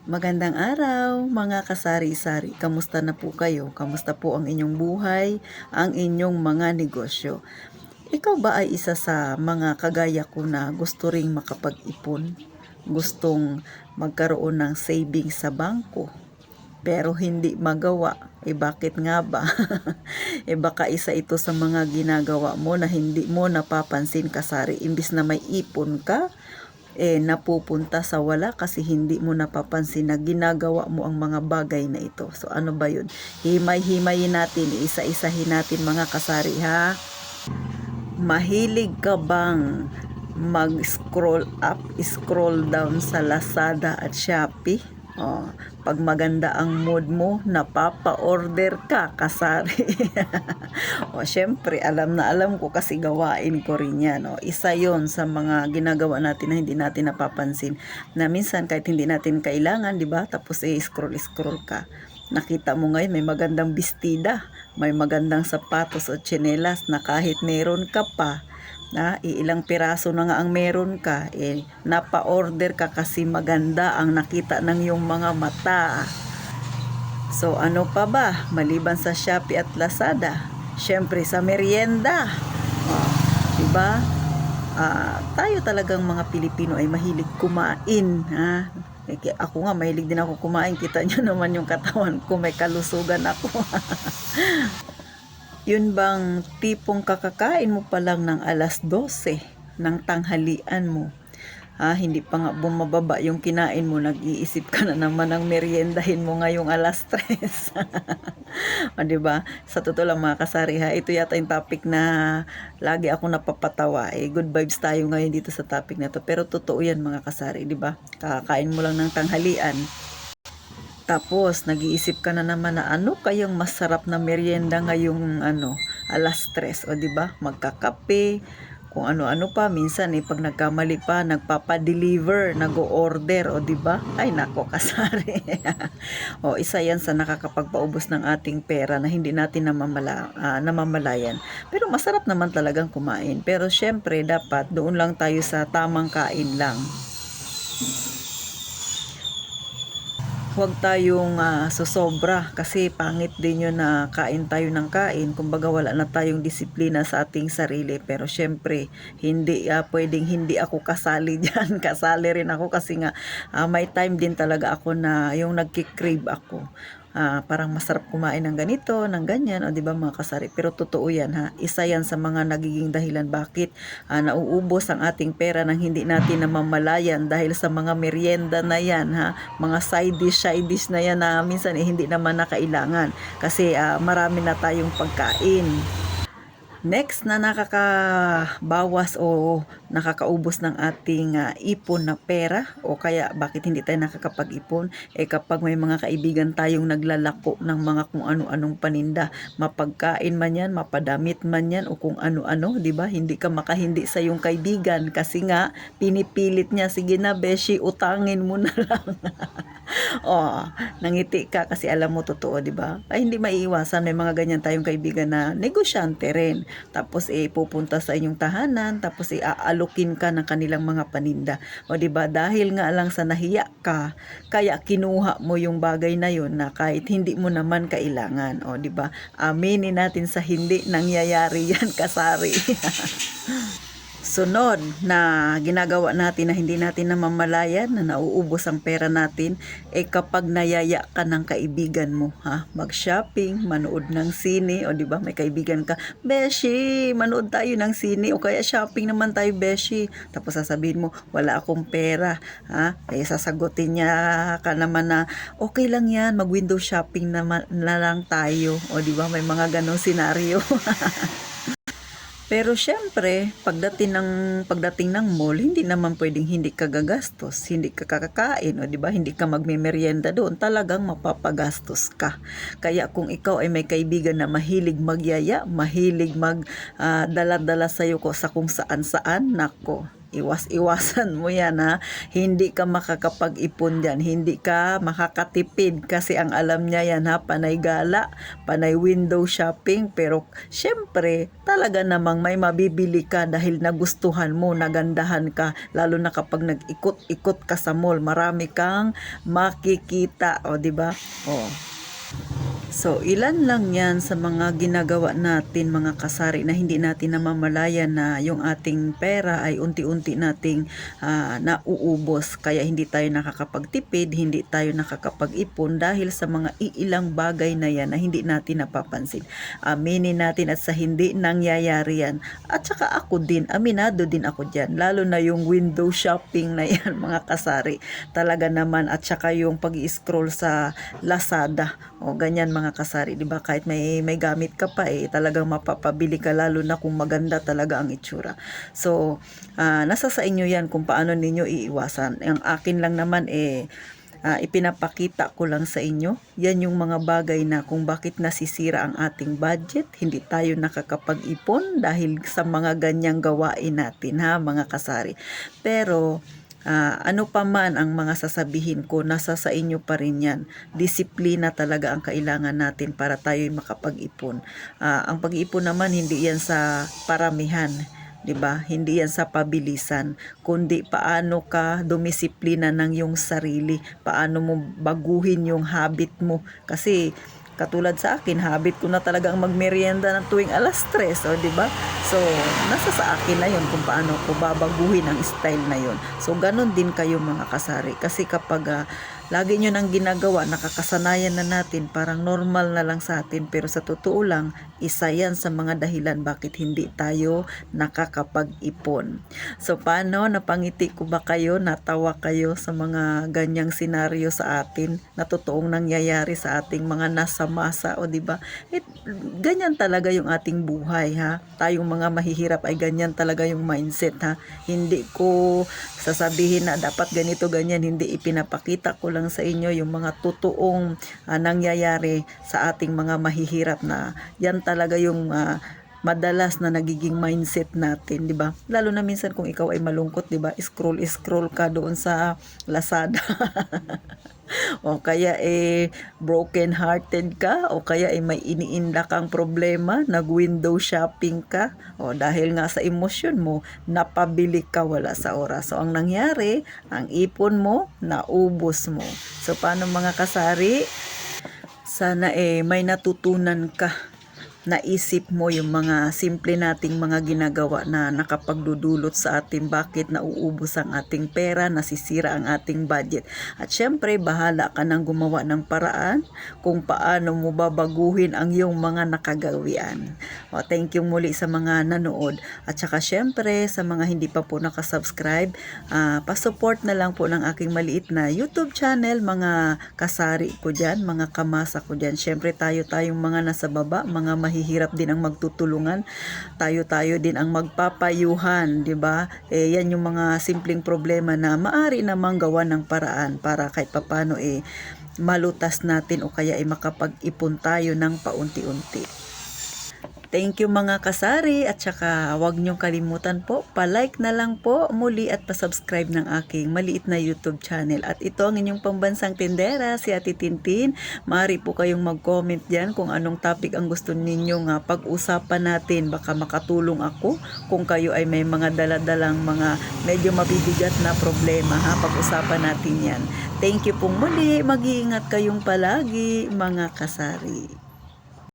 Magandang araw mga kasari-sari. Kamusta na po kayo? Kamusta po ang inyong buhay, ang inyong mga negosyo? Ikaw ba ay isa sa mga kagaya ko na gusto ring makapag-ipon? Gustong magkaroon ng savings sa bangko? Pero hindi magawa. Bakit nga ba? Baka isa ito sa mga ginagawa mo na hindi mo napapansin, kasari. Imbis na may ipon ka, napupunta sa wala kasi hindi mo napapansin na ginagawa mo ang mga bagay na ito. So ano ba yun? Himay-himayin natin, isa-isahin natin mga kasari, ha? Mahilig ka bang mag-scroll up, scroll down sa Lazada at Shopee? Pag maganda ang mood mo, napapa-order ka, kasari. Syempre, alam na alam ko kasi gawain ko rin yan. Isa yon sa mga ginagawa natin na hindi natin napapansin. Na minsan kahit hindi natin kailangan, di ba? Tapos scroll ka. Nakita mo ngayon may magandang bestida, may magandang sapatos o tsinelas na kahit meron ka pa, na ilang piraso na nga ang meron ka, napa-order ka kasi maganda ang nakita ng iyong mga mata. So ano pa ba maliban sa Shopee at Lazada? Syempre sa merienda. Diba? Tayo talagang mga Pilipino ay mahilig kumain, ha? Ako nga mahilig din ako kumain. Kita nyo naman yung katawan ko, may kalusugan ako. Yun bang tipong kakakain mo pa lang ng alas 12 ng tanghalian mo? Hindi pa nga bumababa yung kinain mo, nag-iisip ka na naman ng meriendahin mo ngayong alas 3. Diba? Sa totoo lang mga kasari, ito yata yung topic na lagi ako napapatawa. Good vibes tayo ngayon dito sa topic na to. Pero totoo yan mga kasari, diba? Kakakain mo lang ng tanghalian. Tapos, nag-iisip ka na naman na ano kayang masarap na merienda ngayong alas 3. O, diba? Magkakape, kung ano-ano pa. Minsan, pag nagkamali pa, nagpapa-deliver, nag-o-order. O, diba? Ay, nako, kasari. Isa yan sa nakakapagpaubos ng ating pera na hindi natin namamalayan. Pero masarap naman talagang kumain. Pero, syempre, dapat doon lang tayo sa tamang kain lang. Huwag tayong susobra kasi pangit din yun na kain tayo ng kain. Kumbaga wala na tayong disiplina sa ating sarili. Pero syempre, hindi pwedeng hindi ako kasali dyan. Kasali rin ako kasi nga may time din talaga ako na yung nagkikrave ako. Parang masarap kumain ng ganito, ng ganyan, o di ba mga kasari? Pero totoo yan, ha. Isa yan sa mga nagiging dahilan bakit nauubos ang ating pera nang hindi natin namamalayan dahil sa mga merienda na yan, ha. Mga side dish na yan na minsan hindi naman nakailangan kasi marami na tayong pagkain. Next na nakakabawas o nakakaubos ng ating ipon na pera o kaya bakit hindi tayo nakakapag-ipon kapag may mga kaibigan tayong naglalako ng mga kung ano-anong paninda, mapagkain man yan, mapadamit man yan o kung ano-ano, di ba? Hindi ka makahindi sa yung kaibigan kasi nga pinipilit niya, sige na beshi, utangin mo na lang. Nangiti ka kasi alam mo totoo, di ba? Ay hindi maiiwasan, may mga ganyan tayong kaibigan na negosyante rin. Tapos pupunta sa inyong tahanan, tapos aalukin ka ng kanilang mga paninda. O di ba? Dahil nga lang sa nahiya ka, kaya kinuha mo yung bagay na yun na kahit hindi mo naman kailangan. O di ba? Aminin natin sa hindi nangyayari yan, kasari. Sunod na ginagawa natin na hindi natin namamalayan na nauubos ang pera natin kapag nayaya ka ng kaibigan mo, ha? Mag-shopping, manood ng sine, o di ba may kaibigan ka, beshi, manood tayo ng sine o kaya shopping naman tayo, beshi. Tapos sasabihin mo, wala akong pera, ha? Sasagutin niya ka naman na, okay lang yan, mag-window shopping na lang tayo. O di ba may mga ganong senaryo. Pero syempre, pagdating ng mall, hindi naman pwedeng hindi ka gagastos, hindi ka kakakain, o di ba? Hindi ka magmemeryenda doon, talagang mapapagastos ka. Kaya kung ikaw ay may kaibigan na mahilig magyaya, mahilig dala-dala sa iyo sa kung saan-saan, nako, iwas-iwasan mo yan ha. Hindi ka makakapag-ipon dyan, hindi ka makakatipid kasi ang alam niya yan ha, panay gala, panay window shopping, pero syempre talaga namang may mabibili ka dahil nagustuhan mo, nagandahan ka, lalo na kapag nag-ikot-ikot ka sa mall, marami kang makikita, o di ba? O. So, ilan lang yan sa mga ginagawa natin mga kasari na hindi natin namamalayan na yung ating pera ay unti-unti nating nauubos. Kaya hindi tayo nakakapagtipid, hindi tayo nakakapag-ipon dahil sa mga iilang bagay na yan na hindi natin napapansin. Aminin natin at sa hindi nangyayari yan. At saka ako din, aminado din ako dyan. Lalo na yung window shopping na yan mga kasari. Talaga naman at saka yung pag-i-scroll sa Lazada. O ganyan mga kasari, di ba? Kahit may gamit ka pa talagang mapapabili ka lalo na kung maganda talaga ang itsura. So, nasa sa inyo yan kung paano ninyo iiwasan. Ang akin lang naman ipinapakita ko lang sa inyo. Yan yung mga bagay na kung bakit nasisira ang ating budget, hindi tayo nakakapag-ipon dahil sa mga ganyang gawain natin ha mga kasari. Pero ano pa man ang mga sasabihin ko, nasa sa inyo pa rin yan. Disiplina talaga ang kailangan natin para tayo'y makapag-ipon. Ang pag-ipon naman, hindi yan sa paramihan. 'Di ba? Hindi yan sa pabilisan, kundi paano ka dumisiplina ng iyong sarili, paano mo baguhin yung habit mo. Kasi katulad sa akin, habit ko na talagang magmerienda ng tuwing alas 3, so 'di ba? So, nasa sa akin na 'yon kung paano ko babaguhin ang style na 'yon. So, ganun din kayo mga kasari. Kasi kapag lagi nyo nang ginagawa, nakakasanayan na natin, parang normal na lang sa atin, pero sa totoo lang, isa yan sa mga dahilan bakit hindi tayo nakakapag-ipon. So paano, napangiti ko ba kayo, natawa kayo sa mga ganyang senaryo sa atin na totoong nangyayari sa ating mga nasa masa, o diba? Ganyan talaga yung ating buhay ha. Tayong mga mahihirap ay ganyan talaga yung mindset ha. Hindi ko sasabihin na dapat ganito ganyan, hindi, ipinapakita ko lang sa inyo yung mga totoong nangyayari sa ating mga mahihirap na yan talaga yung madalas na nagiging mindset natin, 'di ba? Lalo na minsan kung ikaw ay malungkot, 'di ba? Scroll ka doon sa Lazada. O kaya broken hearted ka, o kaya may iniinda kang problema, nag-window shopping ka, o dahil nga sa emosyon mo, napabili ka wala sa oras. So ang nangyari, ang ipon mo, naubos mo. So paano mga kasari? Sana may natutunan ka. Naisip mo yung mga simple nating mga ginagawa na nakapagdudulot sa ating bakit nauubos ang ating pera, nasisira ang ating budget. At syempre, bahala ka nang gumawa ng paraan kung paano mo babaguhin ang iyong mga nakagawian. O, thank you muli sa mga nanood. At saka syempre, sa mga hindi pa po nakasubscribe, pasupport na lang po ng aking maliit na YouTube channel, mga kasari ko dyan, mga kamasa ko dyan. Syempre, tayong mga nasa baba, mga mahihirap din ang magtutulungan, tayo din ang magpapayuhan, 'di ba? Yan yung mga simpleng problema na maaari namang gawa ng paraan para kahit papaano malutas natin o kaya makapag-ipon tayo ng paunti-unti. Thank you mga kasari, at saka huwag niyong kalimutan po, pa-like na lang po muli at pa-subscribe ng aking maliit na YouTube channel. At ito ang inyong pambansang tindera, si Ate Tintin. Maaari po kayong mag-comment dyan kung anong topic ang gusto ninyong pag-usapan natin. Baka makatulong ako kung kayo ay may mga daladalang mga medyo mabibigat na problema ha. Pag-usapan natin yan. Thank you pong muli, mag-iingat kayong palagi mga kasari.